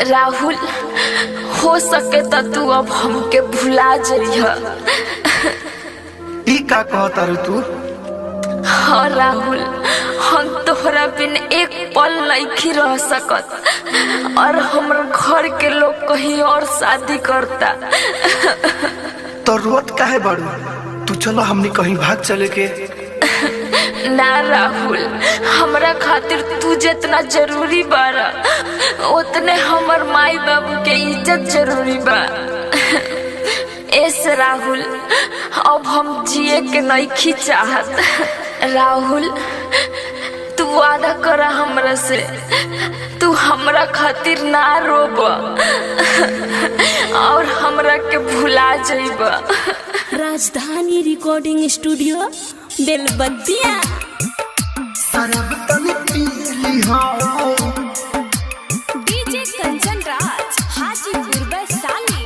राहुल, हो सके तो तू अब हमके भुला जइह। ई का कहतारू तू? हाँ राहुल, हम तोहरा बिन एक पल नहीं रह सकत और हमर घर के लोग कहीं और शादी करता। तो रोत काहे बाड़ू? तू चलो हमनी कहीं भाग चले के। ना राहुल, हमरा खातिर तू जितना जरूरी बारा उतने हमर माई बाबू के इज्जत जरूरी बा। ऐसे राहुल, अब हम जिए के नहीं चाहत। राहुल, तू वादा करा हमरा से, तू हमरा खातिर ना रोब और हमरा के भुला जाइबा। राजधानी रिकॉर्डिंग स्टूडियो बेलबत्तिया। शराब तनी पी ली हो। डीजे कंचन राज, हाजीपुर वैशाली।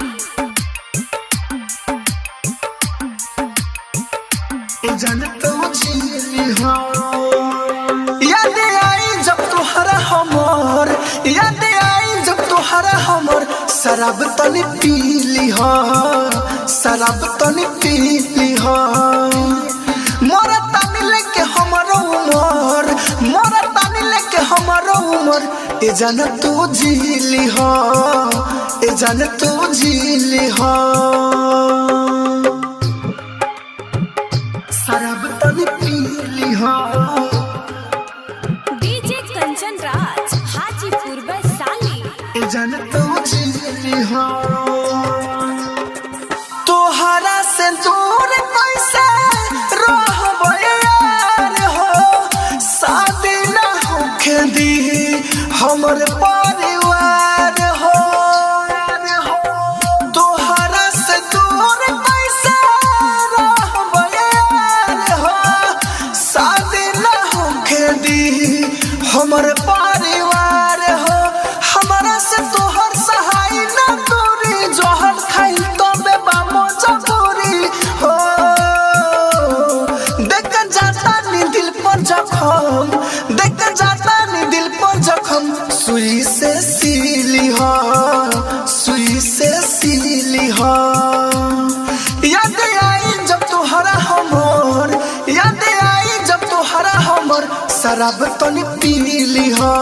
ए जान तो झीली हो। याद आई जब तोहरा हमर, याद आई जब तोहरा हमर। शराब तनी पी ली हो, शराब तनी पी ली हो। मोरा तानी लेके हमारो उमर, मोरा तानी लेके हमारो उमर। ए जान तू झीली हो, ए जान तू झीली हो। शराब तनी पी ली हो। डीजे कंचन राज, हाजीपुर वैशाली। ए जान तू झीली हो। तोहरा से दूर कैसे रहबो यार हो। शादी ना होखे दी हमर परिवार हो। तोहरा से दूर कैसे रहबो यार हो। शादी ना होखे दी हमर परिवार हो। हमरा से तोहर सहाय ना दूरी, जोहर खाई तो बेबा मजबूरी हो। देख जाता नी दिल पर जखम, देख जाता नी दिल पर जखम। सुई से सीली हो, सुई से सीली हो। याद आई जब तोहरा हमर, याद आई जब तोहरा हमर। शराब तनी पी ली हो,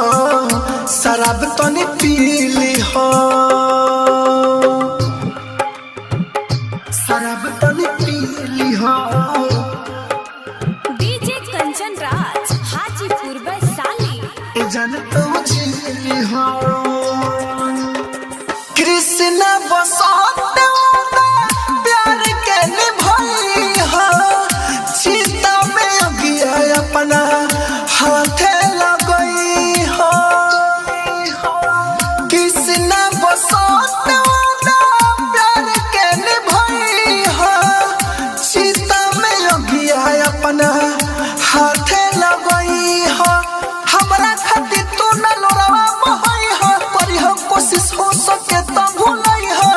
शराब तनी पी ली हो। शराब तनी पी ली हो। डीजे कंचन राज, हाजीपुर वैशाली। ए जान तो झीली हो। कृष्ण बसंत प्यार के निभाई हो। सीता में अगिया अपना हाथे लगई हो। कृष्ण बसंत प्यार के निभाई हो। सीता में अगिया अपना हाथे लगई हो। हमरा खातिर तू न लोरावा बहई हो। करी हो कोशिश हो सके तो भूलई हो।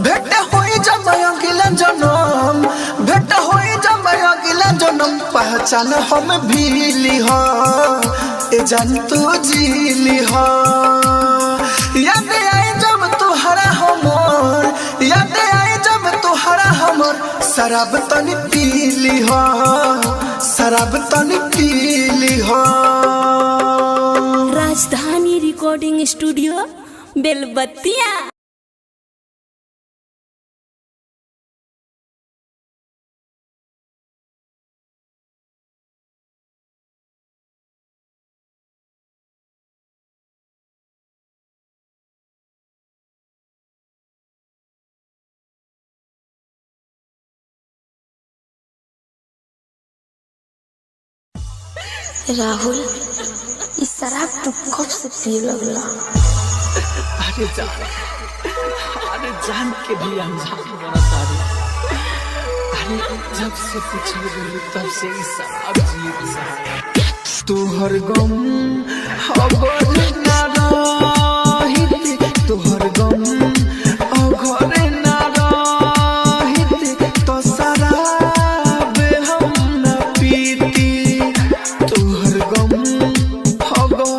भेट होई जब अगला जन्म, भेट होई जब अगला जन्म। पहचान हम भीली हो, ए जान तू झीली हो। याद आई जब तोहरा हमर, याद आई जब तोहरा हमर। शराब तनी पी ली हो, शराब तनी पी ली हो। राजधानी रिकॉर्डिंग स्टूडियो बेलबत्तिया। राहुल, इस शराब तू कब से पिए लगला? अरे जान के भी अनजान बना तारी। अरे जब से पूछे बोली तब से इस शराब जी तोहर गम खबर ना रहित, तोहर गम अघरे ना रहित। तो शराब हम न पीती, तोहर गम खबर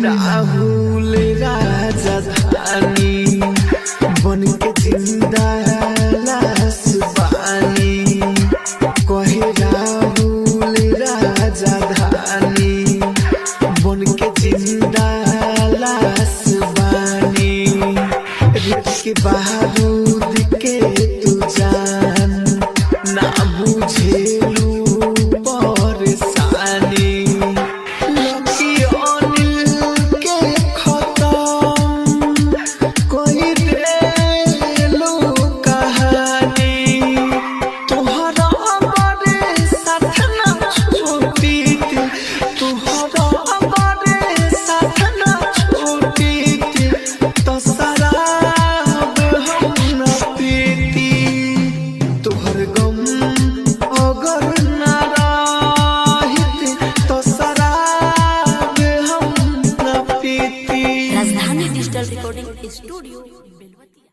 राहुल राजा धानी बन के जिंदा लाश बानी कहे राहुल राजा धानी बन के जिंदा लाश बानी रित के बारूद के तू जान ना बुझेलू परेशानी लकी अनिल के खत्म कोई देलू कहानी तुहरा बड़े साथ ना छूटी तुहरा बड़े साथ ना छूटी तो शराब हम न पीती तुहर गम अगर न रहित तो शराब हम न पीती। Rajdhani digital recording studio Belwatiya.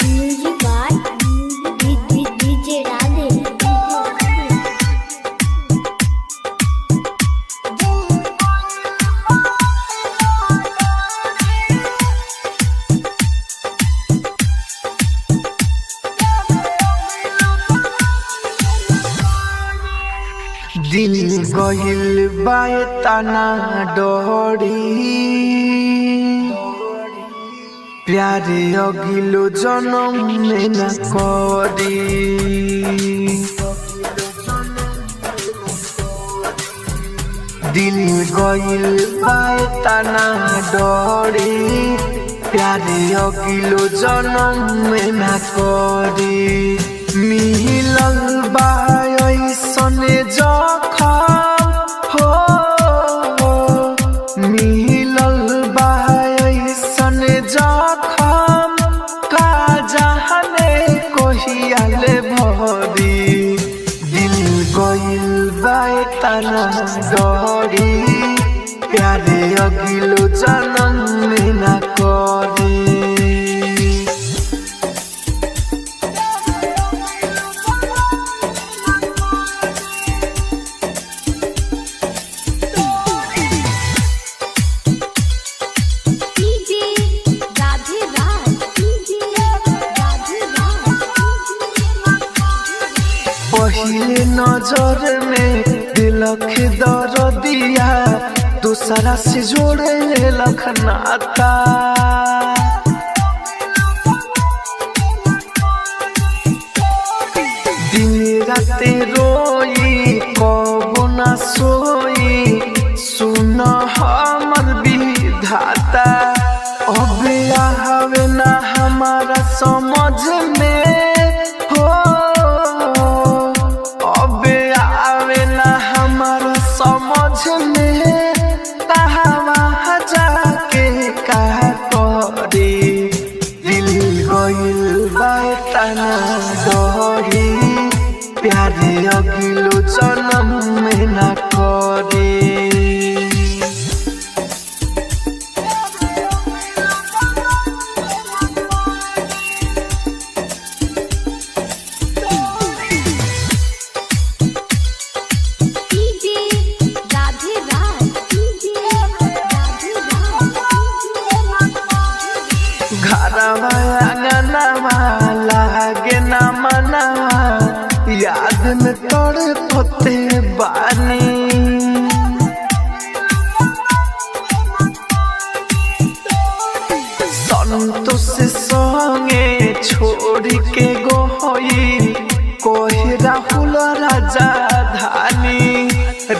Music by DJ Radhe. दिन गहिल बाए तना डोरी प्यारे अगिलो जन्म में न करी दिल गइल बाए तना डोरी प्यारे अगिलो जन्म में न करी मिलल बाए ऐसने जखम हो मिलल बाए ऐसने जखम का जहने कोहियाले भरी दिल गइल बाए तना डोरी प्यारे अगिलो जन्म में न करी। डीजे राधे राज राधे पहले नजर में दिलख दर्दिया दूसरा से जोड़े लख नाता दिन राते रोई कबो ना सोई सुन हमर विधाता अब आवे ना हमारा समझ में हो अब आवे ना हमारा समझ में कहाँ जाके का करे दिल गइल बाए तना डोरी प्यारे अगिलो जन्म में न करे। डीजे राधे राज राधे घरवा आंगनवा लागे ना मनवा याद में तोड़ पोते बानी संतोष संगे छोड़ के गोई कोई राहुल राजा धानी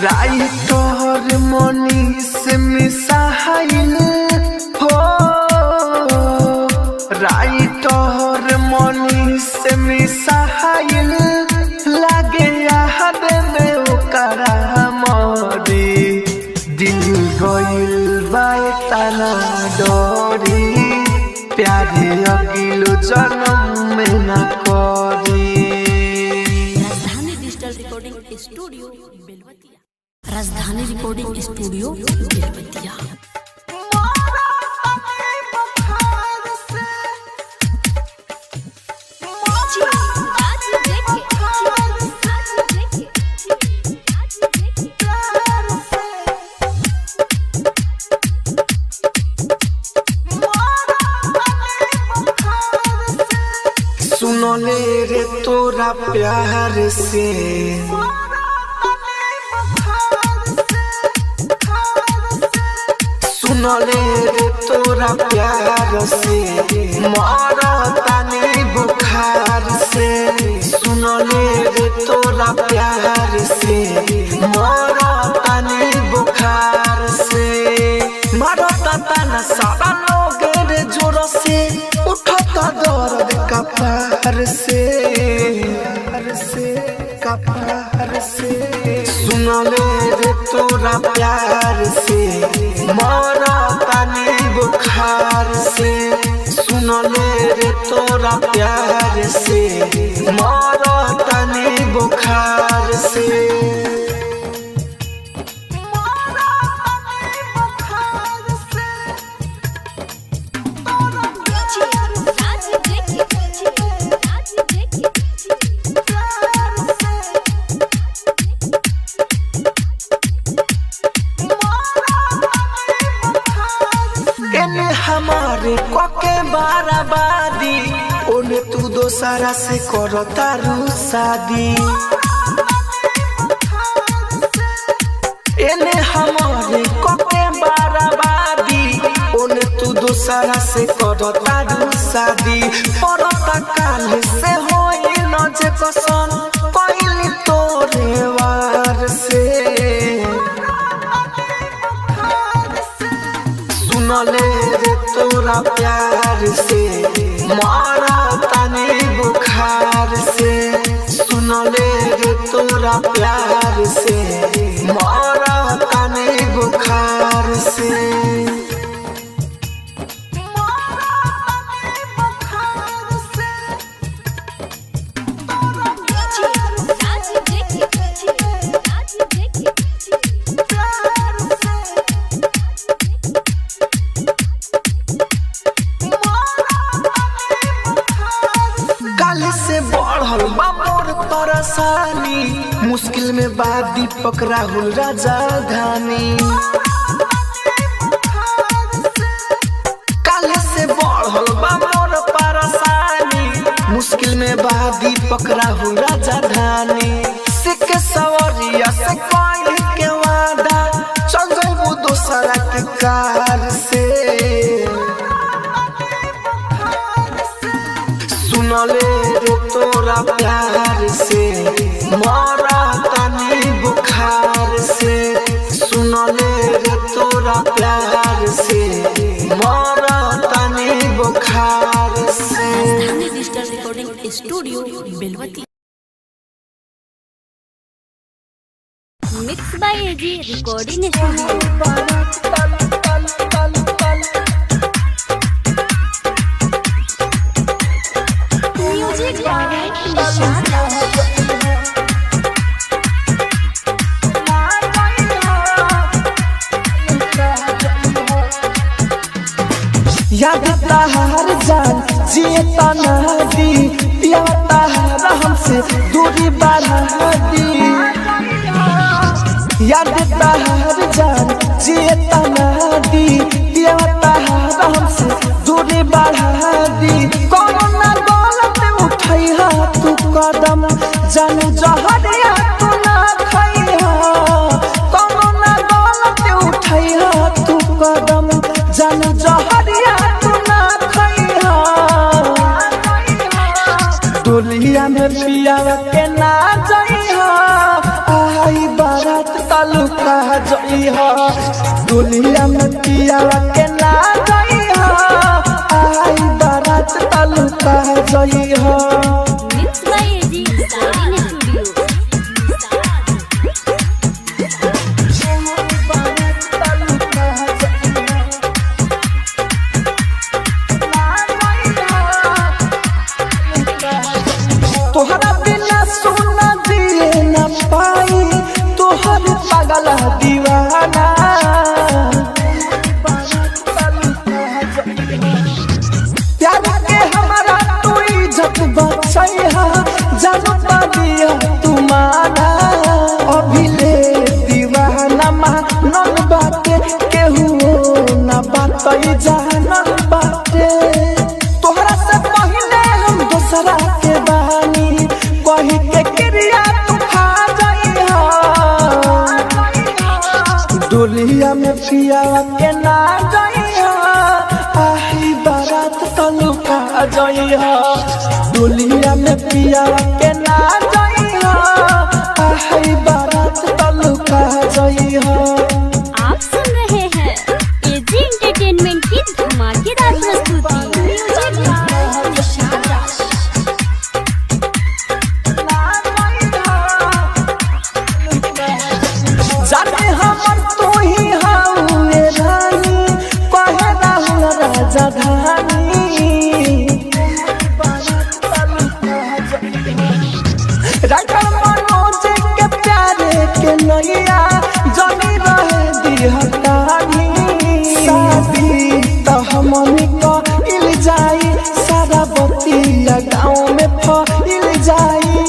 राइटर मनीष मिसाइल हो राइटर मनीष मिसाइल लागे याद में ओकरा मरी दिल गइल बाए तना डोरी प्यारे अगिलो जन्म में न करी। राजधानी डिजिटल रिकॉर्डिंग स्टूडियो बेलवतिया। राजधानी रिकॉर्डिंग स्टूडियो बेलवतिया। तोरा प्यार से सुनले रे तोरा प्यार से मरतानी बुखार से सुनले रे तोरा प्यार से मरतानी बुखार से मरता तना सारा लोग रे जोर से उठता दर्द कपार से कपार से सुनले रे तोरा प्यार से मरतानी बुखार से सुनले रे तोरा प्यार से मरतानी बुखार से हमारे कोके बाराबादी ओने तू दोसरा से करता रू शादी एने हमारे कोके बाराबादी ओने तू दोसरा से करता रू शादी परता काल से होई न जे कसन पहली तोरे वार से सुनले रे तोरा प्यार से मरतानी बुखार से सुनले रे तोरा प्यार से मरतानी बुखार से परेशानी मुश्किल में बात दीपक राहुल राजधानी काले से बढ़ल बा मोर परेशानी मुश्किल में बात दीपक राहुल राजधानी सिख सवरिया से कोई के वादा चल जाबू दोसरा के कार से सुनले रे तोरा प्यार से मरतानी बुखार से सुनले रे तोरा प्यार से मरतानी बुखार से digital recording studio Belwati mix by AG recording studio music याद तहार जान जिए तनादी पिया तहार हमसे दूरी बढ़ा दी याद तहार जान जिए तनादी पिया तहार हमसे दूरी बढ़ा दी कोनो ना गलत उठैहा तू कदम जान जहरिया तू ना खैहा कोनो ना गलत उठैहा तू कदम जान जहरिया डोलिया में पिया के ना जइहा आई बारात तालुका जइहा डोलिया में पिया के ना जइहा आई बारात तालुका जइहा मिक्स बाय एजी रिकॉर्डिंग तोहरा बिना सोना दिए न पाई तोहर पागल दीवाना प्यार के हमारा तू इज्जत बचाई के ना जइहा आही बारात तलुका जइहा डोलिया में पियावा के ना जइहा आही बारात तलुका जइहा। आप सुन रहे हैं एजी एंटरटेनमेंट की धमाकेदार प्रस्तुति। जाने हमर तू ही हाउए रानी कहे राहुल राजधानी राइटर मनोज के प्यारे के नैया जनी रहे दिहतानी शादी त हमनी को इल जाई सारा बतिया गाँव में फैल जाई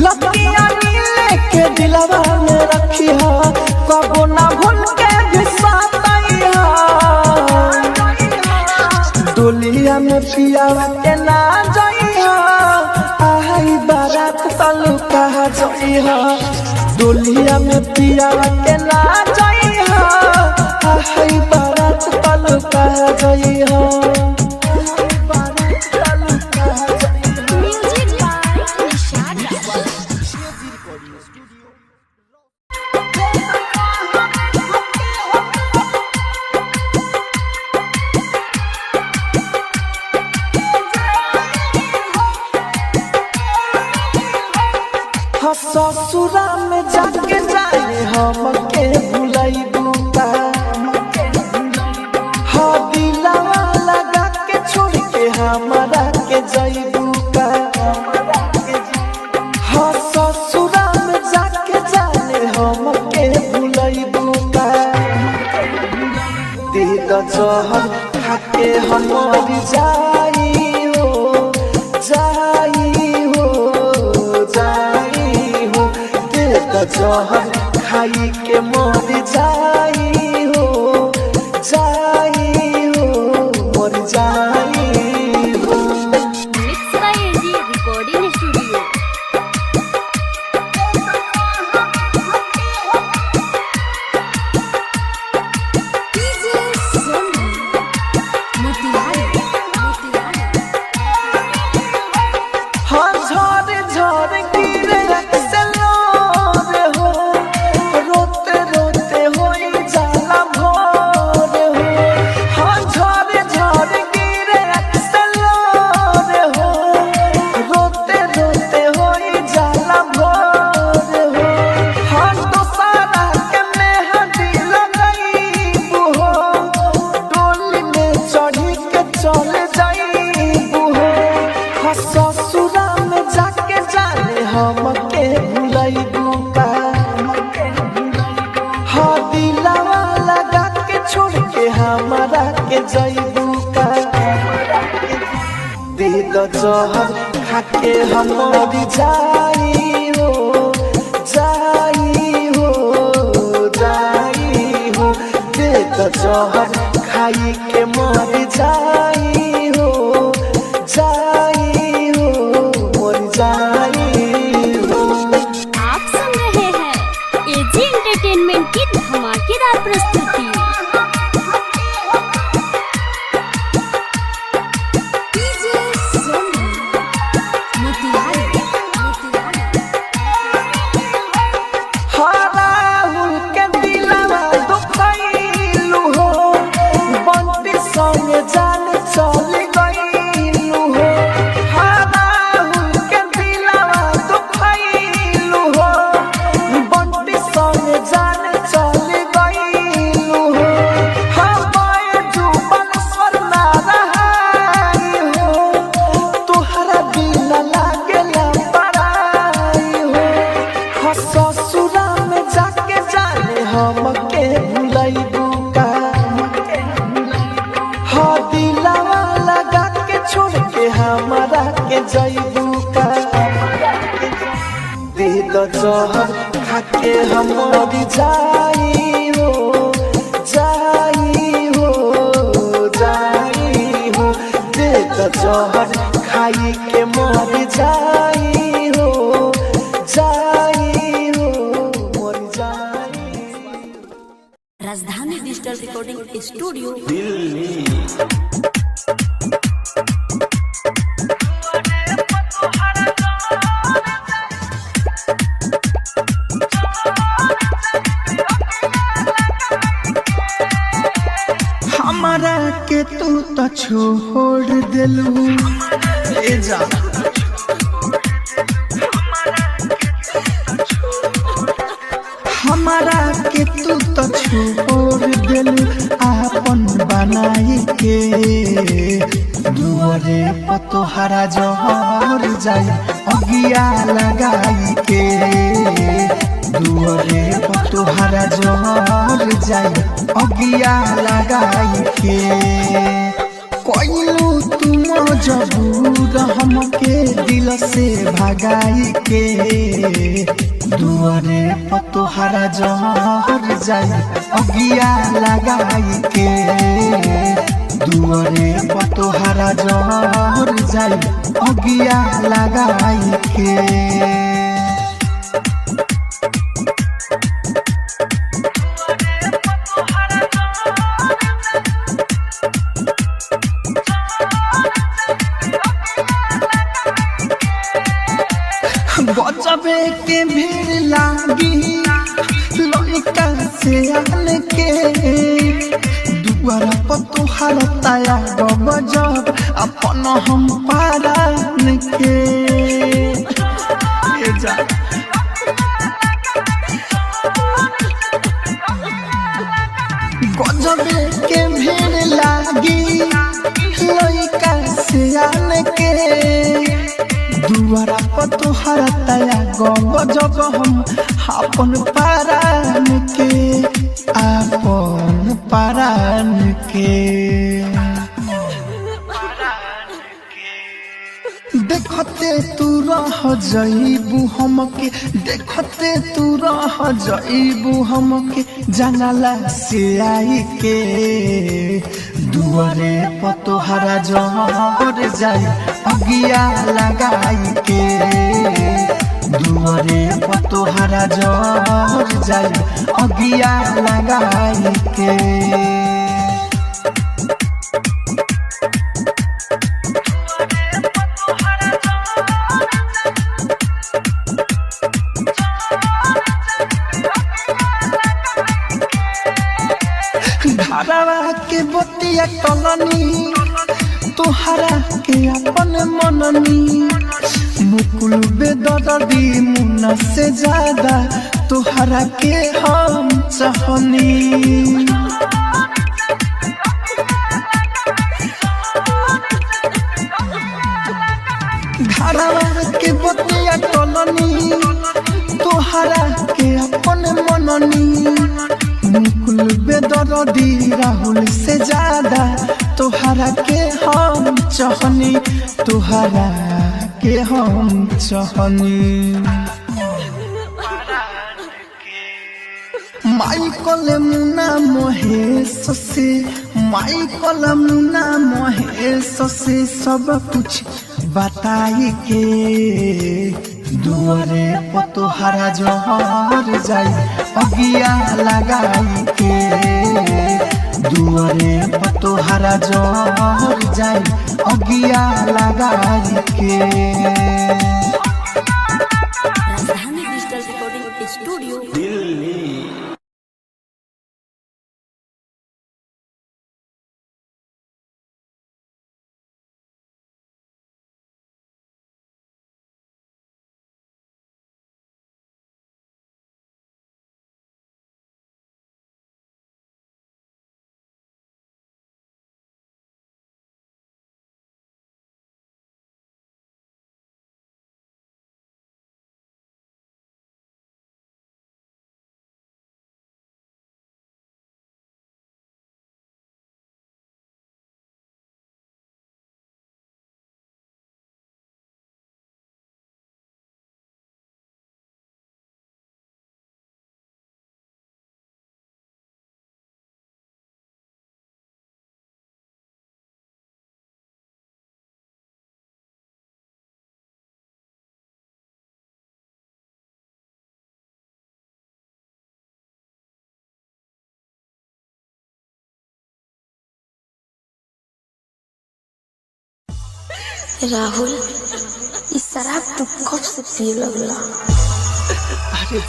लतिया नीले के दिलवा में रखिया कबो ना भूल के बिसातैया डोलिया में पियावा के ना जइहा आई बारात तलुका जइहा डोलिया में पियावा के ना जइहा आई बारात तलुका जइहा। म्यूजिक बाय निशाद राज। ससुरा में जाके जाए हमके भुलाइबू का दिलवा लगा के छोड़ के हमारा के जाइबू का ससुरा में जाके जाए हमके भुलाइबू का दिल जहर खाके हम मर जाई हो जाई हो जाई हो जहर खाई के मर जाई हो मर जाई हो। Mix by AG recording studio. हाँ झड़ झड़ गिरे से लोर हो रोते रोते होई जाला भोर हो हाँ झड़ झड़ गिरे से लोर हो रोते रोते होई जाला भोर हो हाँ दोसारा के मेहंदी लगाईबू हो डोली में चढ़ी के चले जाईबू हो हाँ ससुरा में जाके जाने हमके भुलाइबू का हाँ दिलवा लगा के छोड़ के हमारा के जाइबू का दिल जहर खाके हम मर जाई हो जाई हो जाई हो दिल जहर खाई के मर जाई हो जाई हो मर जाई हो। आप सुन रहे हैं एजी एंटरटेनमेंट की धमाकेदार प्रस्तुति। हाँ राहुल के दिलवा दुखैलू हो बंटी संग जान चल गईलू हो हाँ राहुल के दिलवा दुखैलू हो बंटी संग जान चल गईलू हो हाँ बाय जुबन स्वर ना रहाई हो तुहरा बिना लागेला पराई हो हाँ ससुरा में जाके जाने हमके भुलाइबू का हाँ दिलवा लगा के छोड़ के हमारा के जाइबू का दिल जहर खाके हम मर जाई हो जाई हो जाई हो दिल जहर खाई के मर जाई हो जाई हो मर जाई। राजधानी डिजिटल रिकॉर्डिंग स्टूडियो हमारा के तू तो छोड़ दिलू ए जा हमारा के तू तो छोड़ दिलू आपन बनाई के दुआरे पर तोहरा जहर जाई अगिया लगाई के दुआरे पर तोहरा जहर जाई अगिया लगाई के कोइलू तुम जबूर हमके दिल से भगाई के दुआरे पर तोहरा जहर जाई अगिया लगाई के दुआरे पर तोहरा जहर जाई अगिया लगाई के बचबे के भीड़ लागी लड़का से आने के दुआरा पर तोहर ताया गजब अपन हम पारान के जा गजबे के भीड़ लागी लड़का से आने के दुआरा पर तोहरा ताया गजब हम अपन पारान के देखते तू रह जाइबू हमके देखते तू रह जाइबू हमके जंगला से आई के दुआरे पर तोहरा जहर जाई अगिया लगाई के दुआरे पर तोहरा जहर जाई अगिया लगाई के धारावा के बतिया कलनी तोहरा के अपन मननी मुकुल बेदर्दी मुन्ना से ज्यादा तोहरा के हम चाहनी धारावा के बतिया कलनी तोहरा के अपन मननी मुकुल बेदर्दी राहुल से ज्यादा तोहरा के हम चाहनी तोहरा के हम चाहनी माइकल मुना महेश से माइकल मुना महेश से सब कुछ बताई के दुआरे पर तोहरा जहर जाई अगिया लगाई के दुआरे पर तोहरा जहर जाई अगिया लगाई के राजधानी डिजिटल रिकॉर्डिंग स्टूडियो राहुल, इस शराब तू कब से पिए लगला? अरे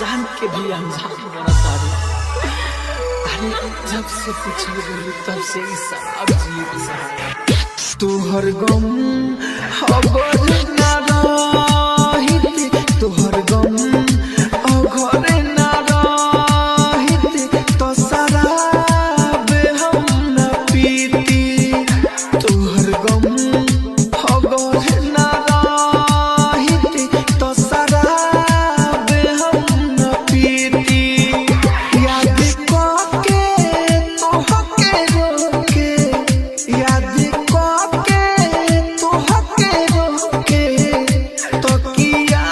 जान के भी अनजान बना तारू। अरे जब से पूछे बोली तब से इस शराब जिए के सहारा तोहर गम खबर ना रहित, तोहर गम अघरे ना रहित तो शराब हम न पीती। तोहर गम अघरे ना रहित तो शराब हम न पीती। याद करके तोहके रोके, याद करके तोहके रोके तो किया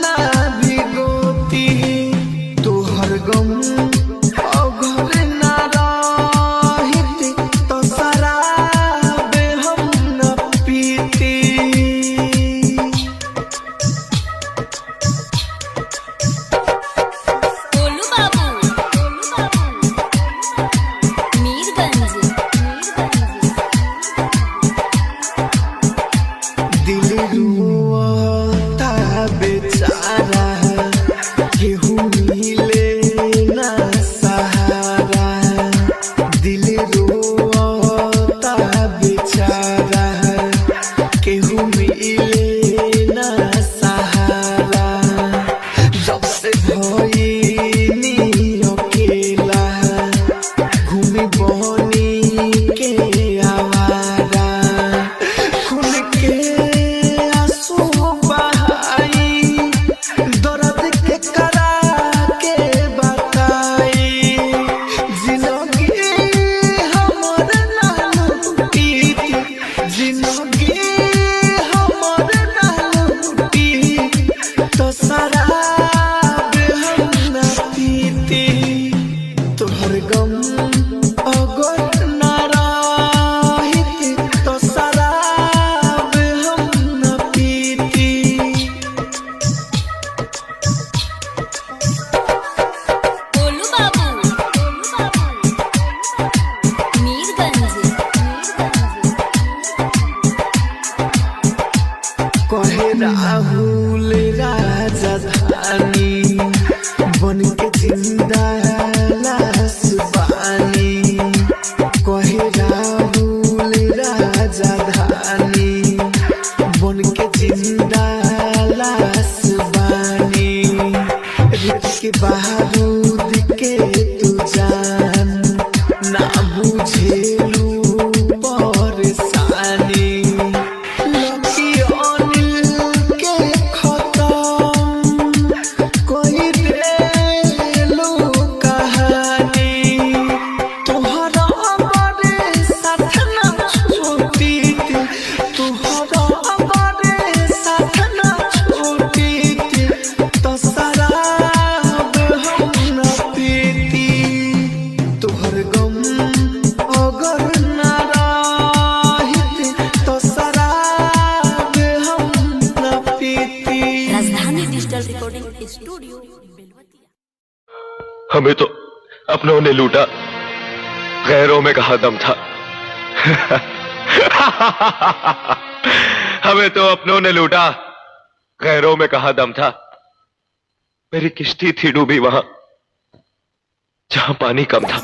ना भिगोती। तोहर गम अघरे ना रहित तो शराब हम न पीती। गोलू बाबू मीरगंज दिल रुआता बेचारा केहू मिले ना सहारा। दिल रुआता बेचारा केहू मिले ना सहारा। जब से भइनी अकेला घूमी बनी के आवारा। खून के आंसू बहाई दर्द के करा के बताई। जिंदगी हमर ना लूटी, जिंदगी हमर ना लूटी तो शराब हम न पीती। तोहर गम अगर ना रहित तो शराब हम न पीती। गोलू बाबू मीरगंज कहे राहुल राजधानी बन के जिंदा लाश बानी। कहे राहुल राजधानी बन के जिंदा लाश बानी। रेत के बारूद के तू जान ना बुझेलू परेशानी। लकी अनिल के खत्म कोई देलू कहानी। तोहरा हमारे साथ ना छूटी, तोहरा हमारे साथ ना छूटी तो शराब हम न पीती। तोहर गम अगर ना रहित तो शराब हम न पीती। Rajdhani digital recording studio Belwatia. हमें तो अपनों ने लूटा, गैरों में कहा दम था। हमें तो अपनों ने लूटा, गैरों में कहा दम था। मेरी किश्ती थी डूबी वहां जहां पानी कम था।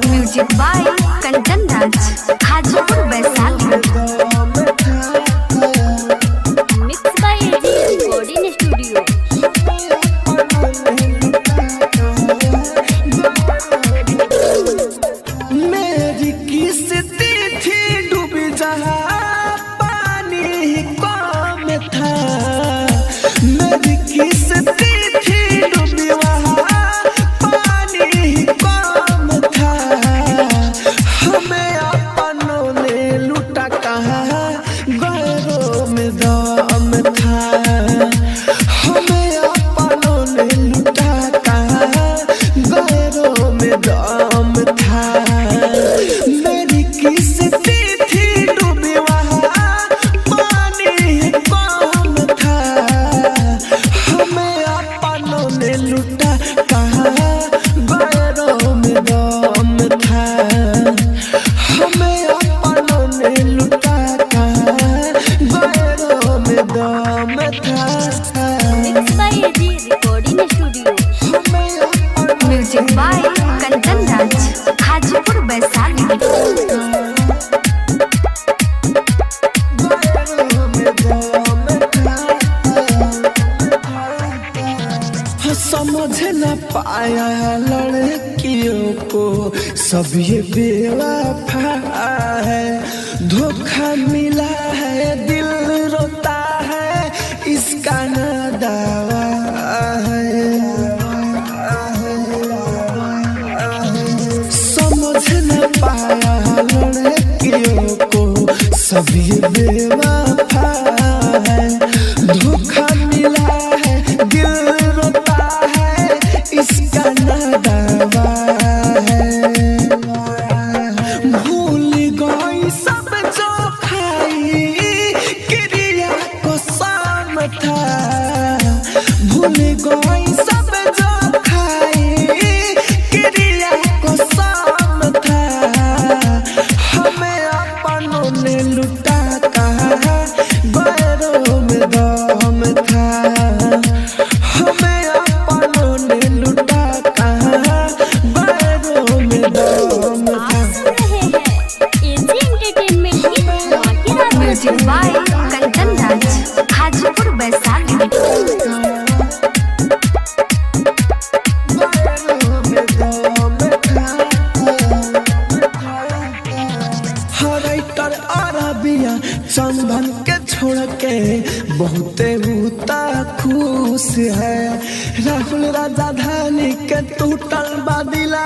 Music by Kanchan Raj, Hajipur Vaishali. Mix by AG recording studio. मेरी किस्ती थी डूबी जहाँ पानी कम था। मेरी किस्ती थी डूबी वहाँ पानी कम था। हमें अपनों ने लूटा कहाँ गैरों में दम था। हमें अपनों ने लूटा कहाँ गैरों में म्यूजिक बाय कंचन राज हाजीपुर वैशाली। समझ न पाया लड़कियों को सब ये बेवफा है, धोखा मिला है दिल रोता है इसका न दावा है। समझ न पाया लड़कियों को सब ये बेवफा है, धोखा मिला है दिल रोता है इसका न दावा है। भूल गई सब जो खाई क्रिया को शाम था, भूल गई सब जो खाई क्रिया को शाम था। हमें अपनों ने लुटा कहा गैरों में दम था, हमें अपनों ने लुटा कहा गैरों में दम था। एजी एंटरटेनमेंट की धमाकेदार म्यूजिक बाय कंचन राज हाजीपुर वैशाली। हराइटर अरबिया चंदन के छोड़ के बहुते होता खुश है। राहुल राजधानी के टूटल बादिला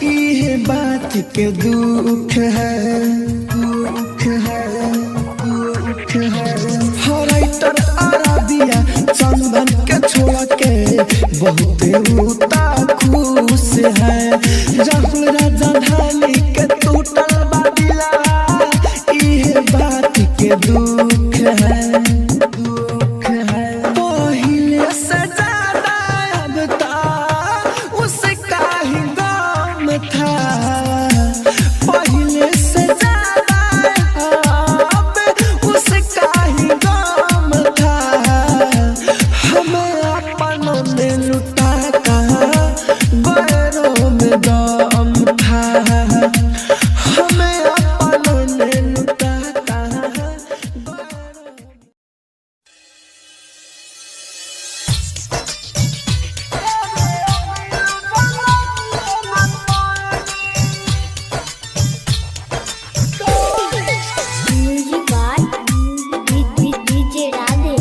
ये बात के दुख है, दुख है, दुख है। हराइटर अरबिया चंदन के छोड़ के बहुते होता खुश है। राहुल राजधानी के टूटल बादिला ये बात के दुख है, दुख है। पहले से ज्यादा अब तक उसका ही गम था, पहले से ज्यादा अब उसका ही गम था। हमें अपनों ने लुटा कहा गैरों में दम था, हमें अपनों ने लुटा कहा गैरों। Music by DJ Radhe.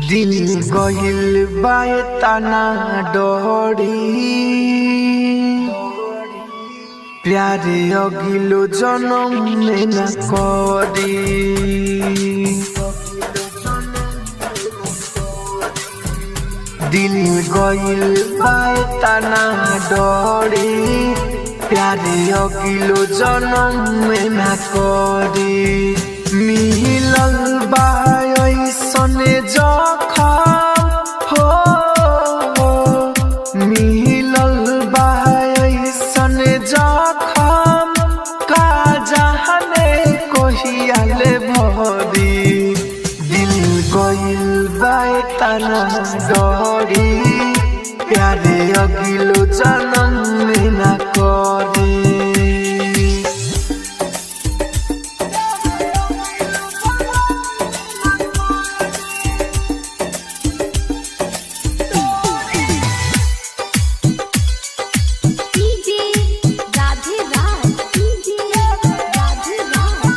दिल गहिल बाय तना डोरी, प्यारे अगिलो जन्म में न करी। दिल गइल बाय तना डोरी, प्यारे अगिलो जन्म में न करी। मिलल बाय ऐसने जखम हो, मिलल बाय ऐसने जखम का जहने कोहियाले भरी। दिल गइल बाय तना डोरी, प्यारे अगिलो जन्म में न करी। डीजे राधे राज, डीजे राधे राज।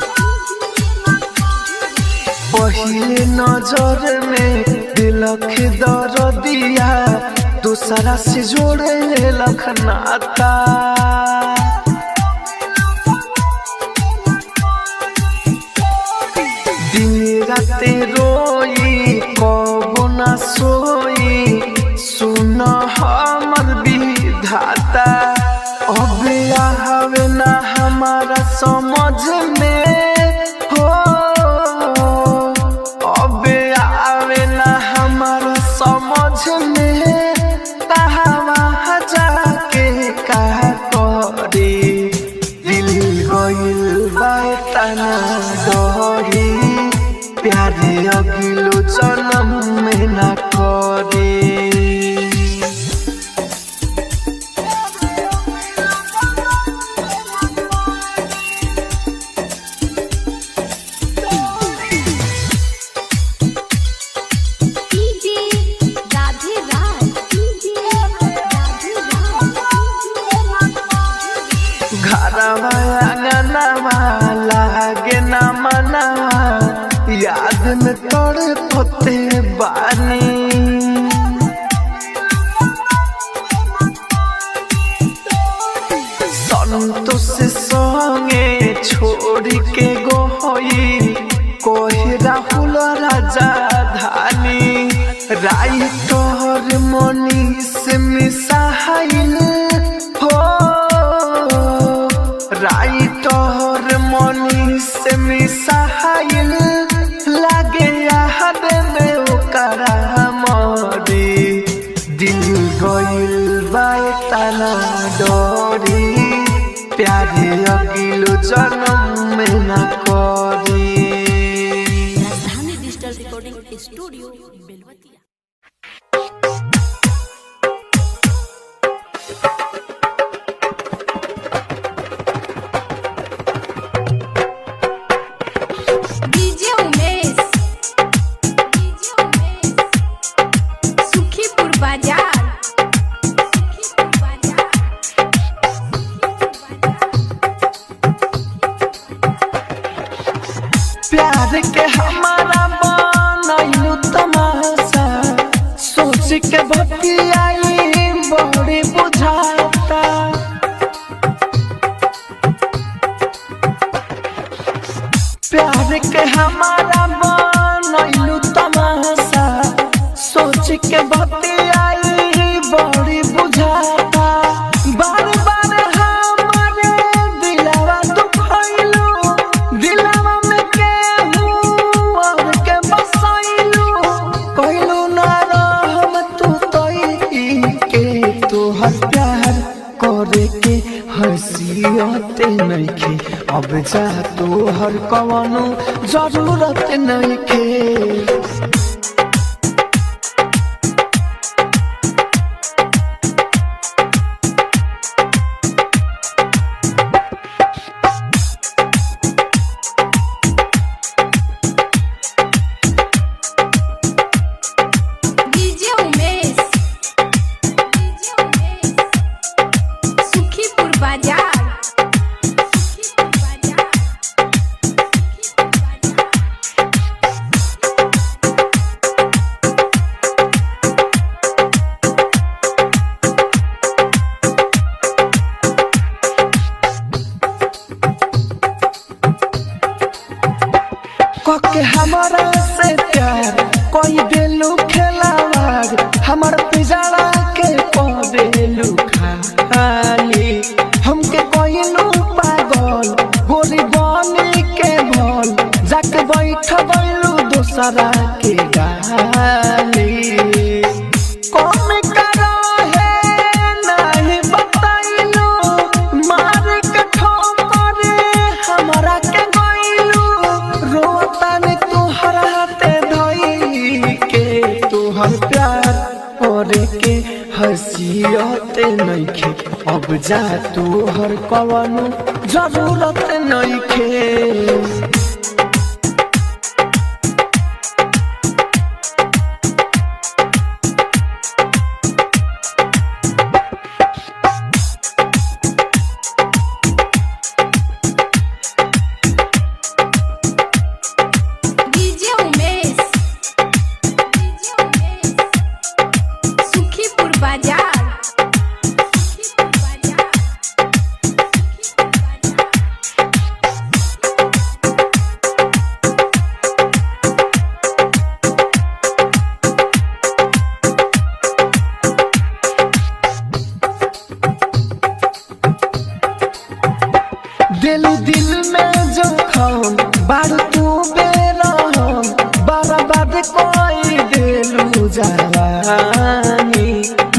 पहले नजर में दिलख दर्दिया दूसरा से जोड़े लख नाता। दिन राते रोई कबो न सोई, सुन हमर विधाता। अब आवे ना हमारा समझ में हो, अब आवे ना हमारा समझ में। तड़पते बानी संतोष संगे छोड़ के गोई कोई राहुल राजा धानी राइटर मनीष मिसाइल हो राइटर मनीष मिसाइल लागे याद में ओकरा मरी दिल गइल बाए तना डोरी प्यारे अगिलो जन्म में न करी। राजधानी digital recording studio Belwatia. DJ Umesh Sukhipur बाजार प्यार के हमारा बनैलू तमाशा सोच के बतियाई बड़ी बुझाता प्यार के हमारा बनैलू तमाशा सोच के बतियाई बड़ी बुझाता बार बार हमारे दिलवा दुखैलू दिलवा में केहू और के बसैलू कहलू ना रहम तू तई के तोहर प्यार करे के हसीयते नइखे अब जा तोहर कवनो जरूरत नइखे। डीजे उमेश सुखीपुर बाजार के हमारा से प्यार कोई बेलू खेलावार हमार पिजाड़ा के पवेलू खाली हमके कोई नु पागल गोरी बनी के भल जाके बैठ गइलू दूसरा के गाली कौन करा है नहीं बताइलू मार के ठोकर हमारा के गइलू रोता ने तोहर हाथे धई के तोहर प्यार करे के हसीयते नइखे अब जा तोहर कवनो जरूरत नइखे। डीजे उमेश सुखीपुर बाजार दिल दिल में जो खाऊं बार तू बेरहम बर्बाद कोई दिलू जवानी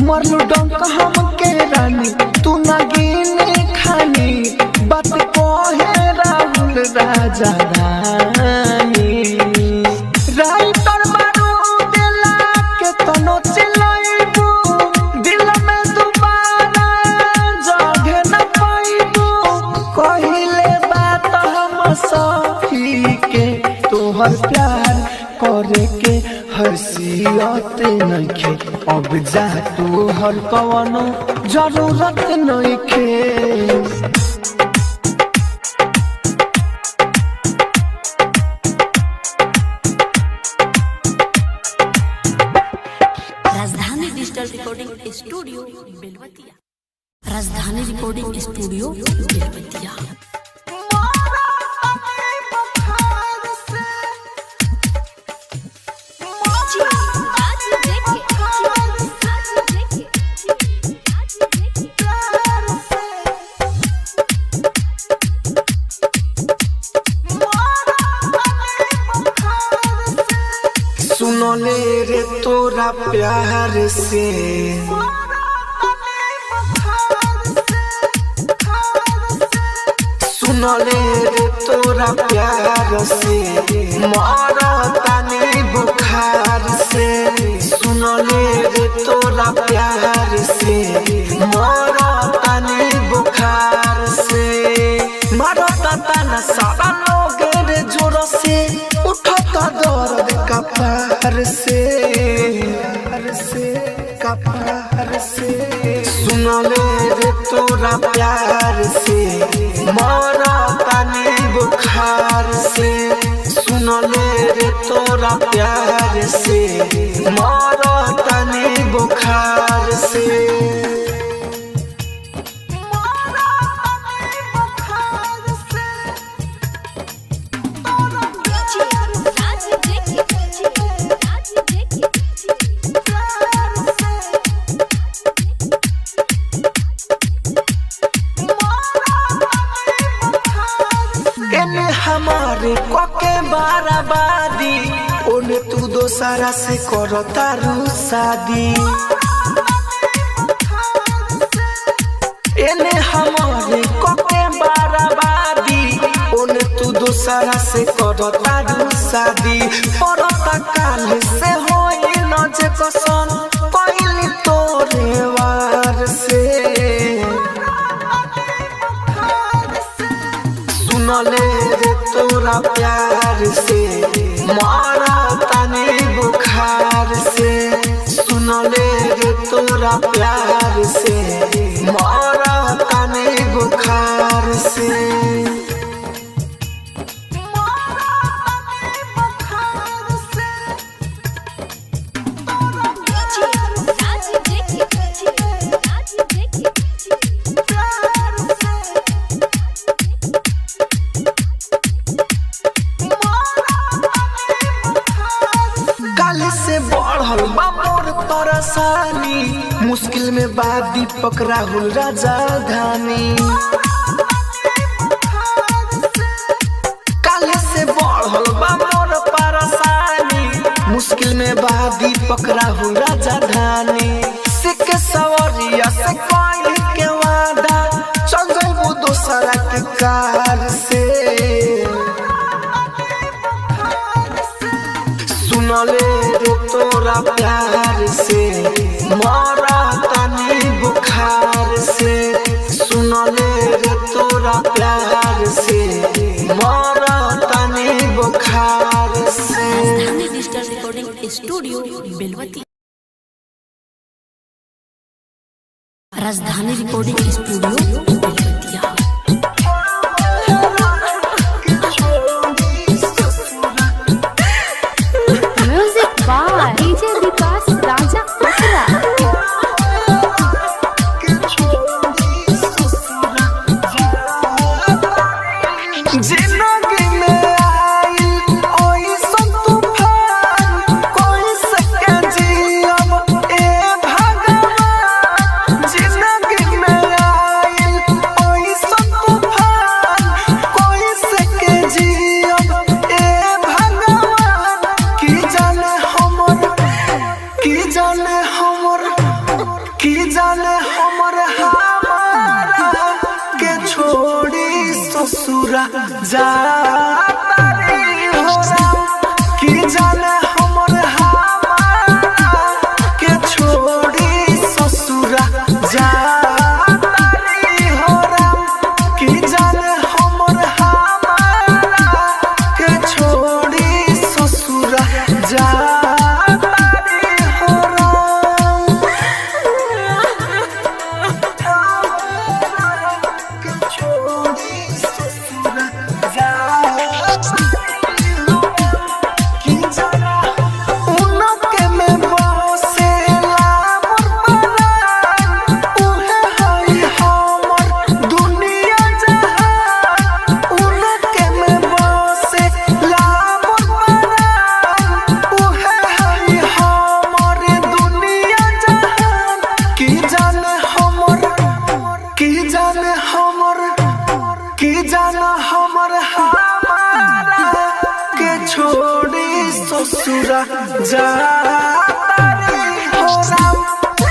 मरलू डंक हम के रानी तू ना गिने खानी बात कोहे राहुल राजा रानी राइटर मारू दिला के तनो चिलाइबू दिल में दोबारा जगह न पाइबू कहिले बात हम सही के तोहर प्यार करे के हसीयते नइखे अब जा तोहर कवनो जरूरत नइखे। Recording studio Belwatia. राजधानी रिकॉर्डिंग स्टूडियो बेलवतिया। सुनले रे तोरा प्यार से सुनले रे तोरा प्यार से मरतानी बुखार से सुनले रे तोरा प्यार से मरतानी बुखार से मरता तना सारा लोग रे जोर से उठता दर्द कपार से कपार से सुनले रे तोरा प्यार से मरतानी बुखार से सुनले रे तोरा प्यार से मरतानी बुखार से हमारे कोके बाराबादी ओने तू दोसरा से करता रू शादी एने हमारे कोके बाराबादी ओने तू दोसरा से करता रू शादी परता काल से होई न जे कसन पहली तोरे वार से सुनले रे तोरा प्यार से मरतानी बुखार से सुनले रे तोरा प्यार से मरतानी बुखार से से बढ़ल बा मोर परेशानी मुश्किल में बा दीपक राहुल राजधानी काले से बढ़ल बा मोर परेशानी मुश्किल में बा दीपक राहुल राजधानी सिख सवरिया से कोई के वादा चल जाबो दोसरा के कार से सुनले रे तोरा प्यार से मरतानी बुखार से सुनले रे तोरा प्यार से मरतानी बुखार से। राजधानी डिजिटल रिकॉर्डिंग स्टूडियो बेलवतिया। राजधानी रिकॉर्डिंग स्टूडियो बेलवतिया। डीजे विकास राजा पसरा जिंदगी में आई ओई सब तूफान कोई सके जियब ए भगवान जिंदगी में आई ओई सब तूफान कोई सके जियब ए भगवान की जाने हमारा के छोड़ी ससुरा जातारी हो की जाने हमारा के छोड़ी ससुरा जातारी हो की जाने हमारा के छोड़ी ससुरा जा छोड़ी ससुरा जा जातारी हो राम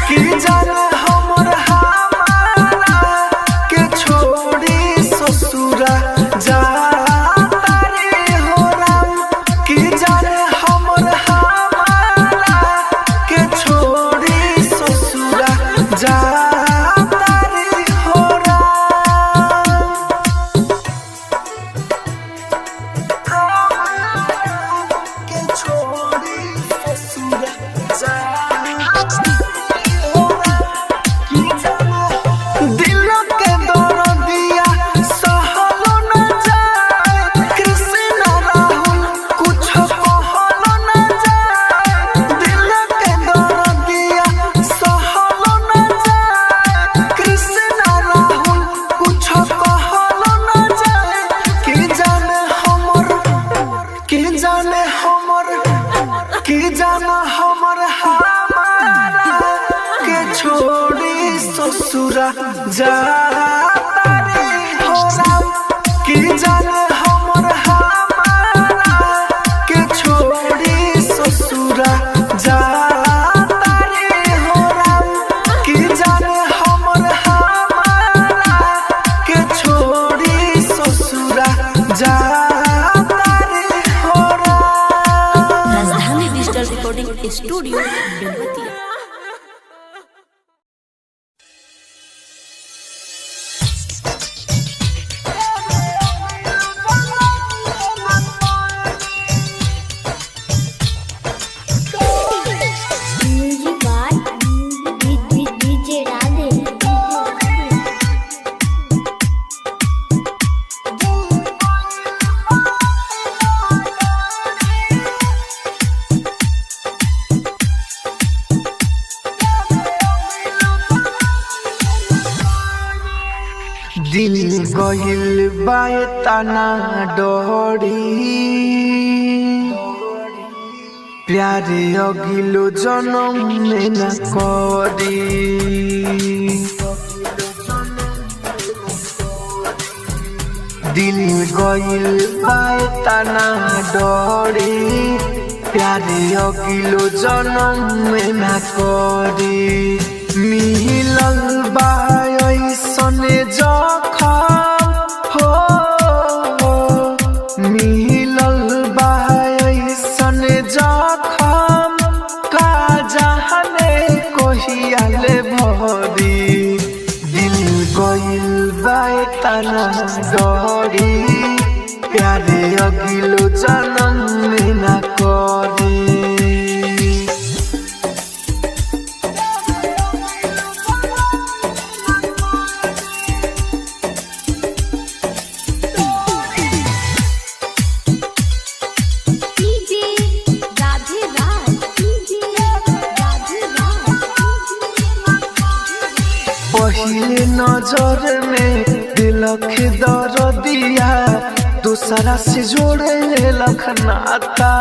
कि जाने हमर हमारा के छोड़ी ससुरा जातारी हो राम कि जाने हमर हमारा के छोड़ी ससुरा जातारी हो के छोड़ी ससुरा दिल के दर्दिया सहलो न जाए कृष्ण राहुल कुछ कहलो न जाए दिल के दर्दिया सहलो न जाए कृष्ण राहुल कुछ कहलो न जाए कि जाने हमर हमारा के छोड़ी ससुरा जातारी हो राम कि जाने हमर हमारा के छोड़ी ससुरा जातारी हो राम कि जाने हमर हमारा के छोड़ी ससुरा जातारी हो Ram. Rajdhani digital recording studio Belwatiya. Music by DJ Radhe. दिन गहिल बाए तना डोरी प्यारे अगिलो जन्म में न करी दिल गइल बाए तना डोरी प्यारे अगिलो जन्म में न करी मिलल बाए ऐसने जखम हो मिलल बाए ऐसने जखम का जाने कोहियाले भरी दिल गइल बाए तना डरी प्यारे अगिलो जन्म में न करी डीजे राधे राज पहले नजर में दिलख दर्दिया दूसरा से जोड़े लख नाता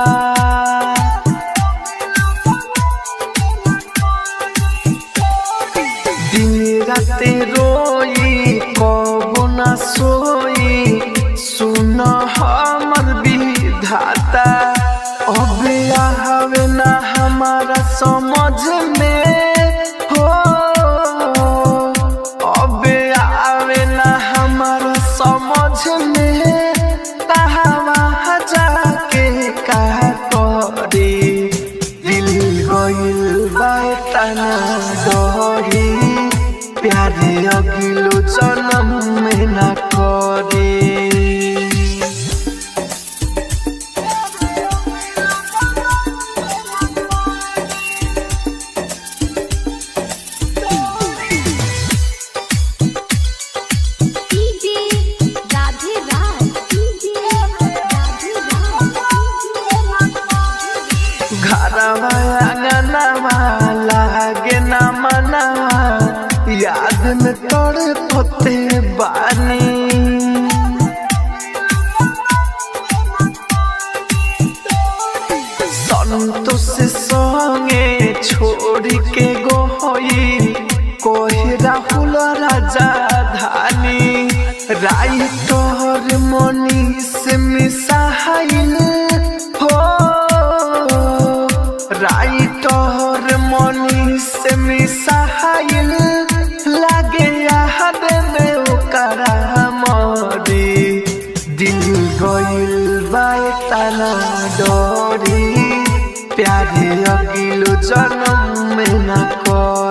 दिन राते रोई कबो न सोई सुन हमर विधाता अब आवे ना हमारा समझ में हो अब आवे ना हमारा समझ में कहाँ जाके का करे दिल गइल बाए तना डरी प्यारे अगिलो जन्म में न करे डीजे राधे राज घरवा आंगनवा लागे न मनवा याद में तोड़ पोते बानी संतोष संगे छोड़ के गोई कोई राहुल राजा धानी राइटर मनीष मिसाइल हो मरी दिल गइल बाए तना डरी प्यारे अगिलो जन्म में न कर